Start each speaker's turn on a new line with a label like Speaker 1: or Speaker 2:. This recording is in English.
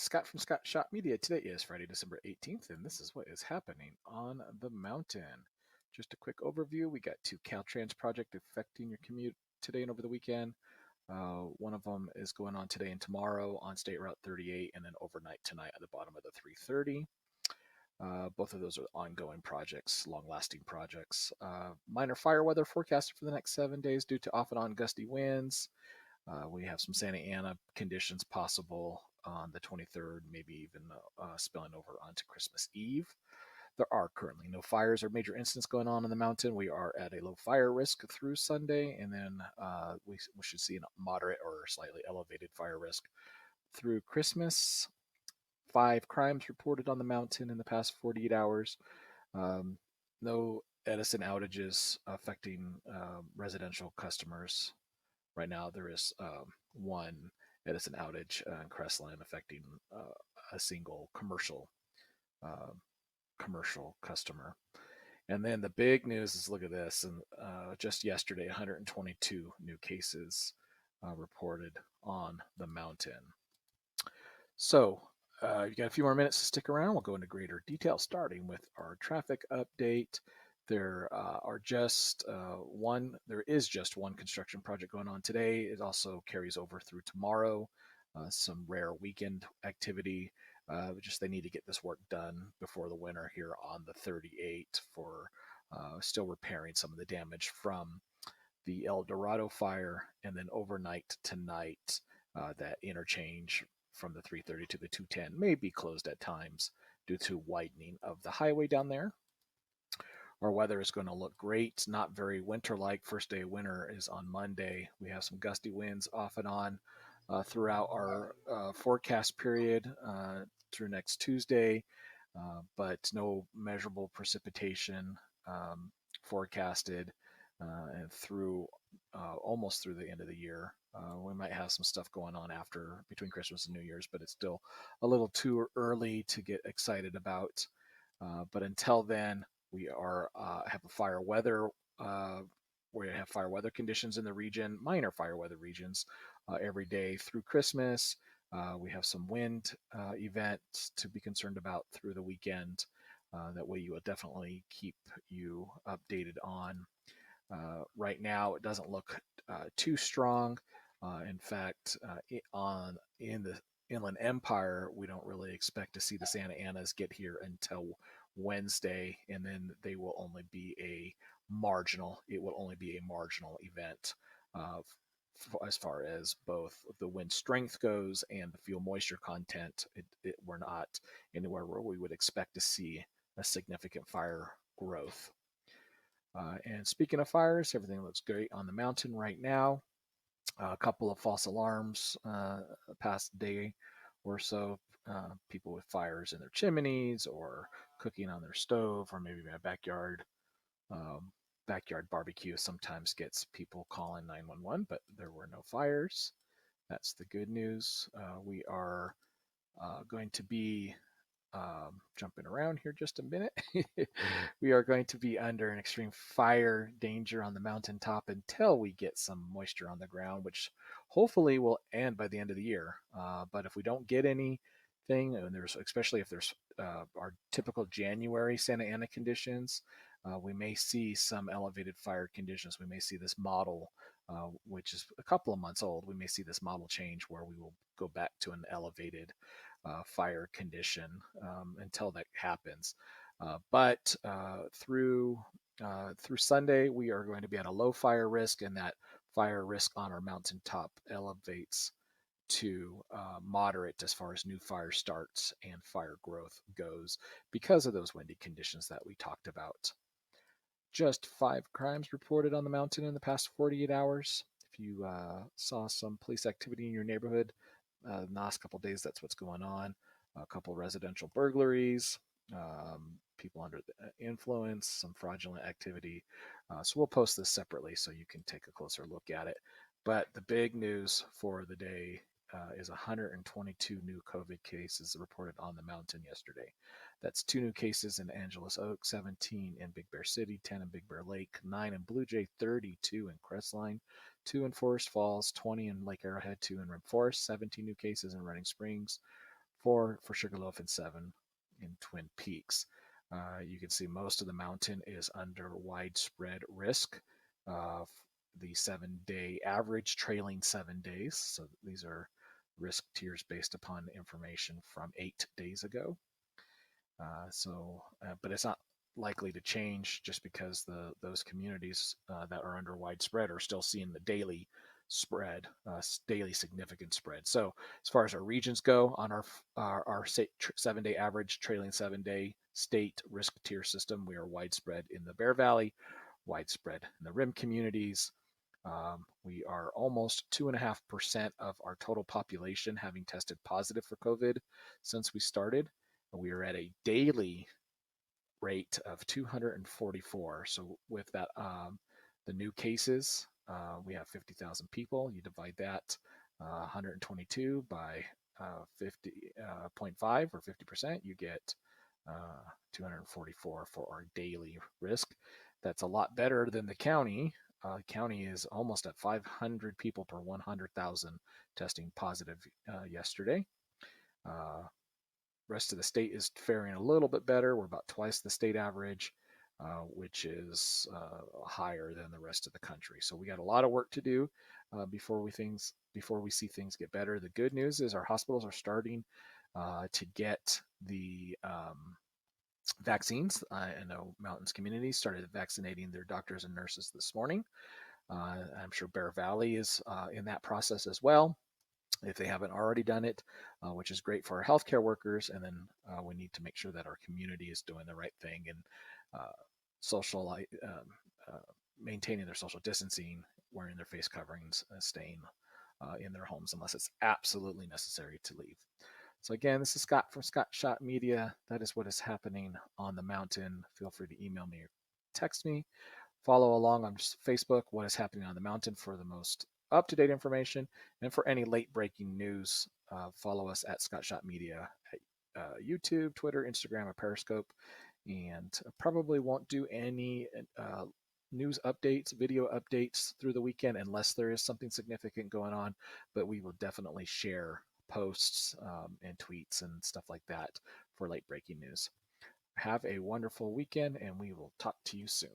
Speaker 1: Scott from Scott Shop Media. Today is Friday, December 18th, and this is what is happening on the mountain. Just a quick overview. We got two CalTrans projects affecting your commute today and over the weekend. One of them is going on today and tomorrow on State Route 38, and then overnight tonight at the bottom of the 330. Both of those are ongoing projects, long-lasting projects. Minor fire weather forecasted for the next 7 days due to off and on gusty winds. We have some Santa Ana conditions possible on the 23rd, maybe even spilling over onto Christmas Eve. There are currently no fires or major incidents going on in the mountain. We are at a low fire risk through Sunday, and then we should see a moderate or slightly elevated fire risk through Christmas. 5 crimes reported on the mountain in the past 48 hours. No Edison outages affecting residential customers. Right now, there is one Edison outage in Crestline affecting a single uh, commercial customer. And then the big news is, look at this, and just yesterday, 122 new cases reported on the mountain. So you've got a few more minutes to stick around. We'll go into greater detail, starting with our traffic update. There is just one construction project going on today. It also carries over through tomorrow. Some rare weekend activity. Just they need to get this work done before the winter here on the 38 for still repairing some of the damage from the El Dorado fire, and then overnight tonight, that interchange from the 330 to the 210 may be closed at times due to widening of the highway down there. Our weather is going to look great, not very winter-like. First day of winter is on Monday. We have some gusty winds off and on throughout our forecast period through next Tuesday, but no measurable precipitation forecasted and through almost through the end of the year. We might have some stuff going on after between Christmas and New Year's, but it's still a little too early to get excited about. But until then, we are have a fire weather. We have fire weather conditions in the region, minor fire weather regions, every day through Christmas. We have some wind events to be concerned about through the weekend. That way, you will definitely keep you updated on. Right now, it doesn't look too strong. In fact, in the Inland Empire, we don't really expect to see the Santa Anas get here until Wednesday, and then they will only be a marginal. It will only be a marginal event as far as both the wind strength goes and the fuel moisture content. We're not anywhere where we would expect to see a significant fire growth. And speaking of fires, everything looks great on the mountain right now. A couple of false alarms past day or so. People with fires in their chimneys or cooking on their stove, or maybe a backyard barbecue sometimes gets people calling 911, but there were no fires. That's the good news. We are going to be jumping around here just a minute. We are going to be under an extreme fire danger on the mountaintop until we get some moisture on the ground, which hopefully will end by the end of the year. But if we don't get anything, and especially if there's our typical January Santa Ana conditions, we may see some elevated fire conditions. We may see this model, which is a couple of months old. We may see this model change where we will go back to an elevated fire condition until that happens. But through Sunday, we are going to be at a low fire risk, and that fire risk on our mountaintop elevates to moderate as far as new fire starts and fire growth goes because of those windy conditions that we talked about. Just 5 crimes reported on the mountain in the past 48 hours. If you saw some police activity in your neighborhood the last couple of days, that's what's going on. A couple residential burglaries, people under the influence, some fraudulent activity. So we'll post this separately so you can take a closer look at it. But the big news for the day is 122 new COVID cases reported on the mountain yesterday. That's 2 new cases in Angeles Oak, 17 in Big Bear City, 10 in Big Bear Lake, 9 in Blue Jay, 32 in Crestline, 2 in Forest Falls, 20 in Lake Arrowhead, 2 in Rim Forest, 17 new cases in Running Springs, 4 for Sugarloaf, and 7 in Twin Peaks. You can see most of the mountain is under widespread risk. The 7-day average trailing 7 days. So these are risk tiers based upon information from 8 days ago. But it's not likely to change just because those communities that are under widespread are still seeing the daily spread, daily significant spread. So as far as our regions go, on our 7-day average trailing 7-day state risk tier system, we are widespread in the Bear Valley, widespread in the rim communities. We are almost 2.5% of our total population having tested positive for COVID since we started. We are at a daily rate of 244. So with that, the new cases, we have 50,000 people. You divide that 122 by 50.5 or 50%, you get 244 for our daily risk. That's a lot better than the county. County is almost at 500 people per 100,000 testing positive yesterday. Rest of the state is faring a little bit better. We're about twice the state average, which is higher than the rest of the country. So we got a lot of work to do before we see things get better. The good news is our hospitals are starting to get the vaccines. I know Mountains Community started vaccinating their doctors and nurses this morning. I'm sure Bear Valley is in that process as well, if they haven't already done it, which is great for our healthcare workers. And then we need to make sure that our community is doing the right thing and maintaining their social distancing, wearing their face coverings, staying in their homes unless it's absolutely necessary to leave. So again, this is Scott from Scott Shot Media. That is what is happening on the mountain. Feel free to email me or text me. Follow along on Facebook, what is happening on the mountain, for the most up-to-date information. And for any late-breaking news, follow us at Scott Shot Media at YouTube, Twitter, Instagram, or Periscope. And probably won't do any news updates, video updates through the weekend unless there is something significant going on. But we will definitely share posts and tweets and stuff like that for late-breaking news. Have a wonderful weekend, and we will talk to you soon.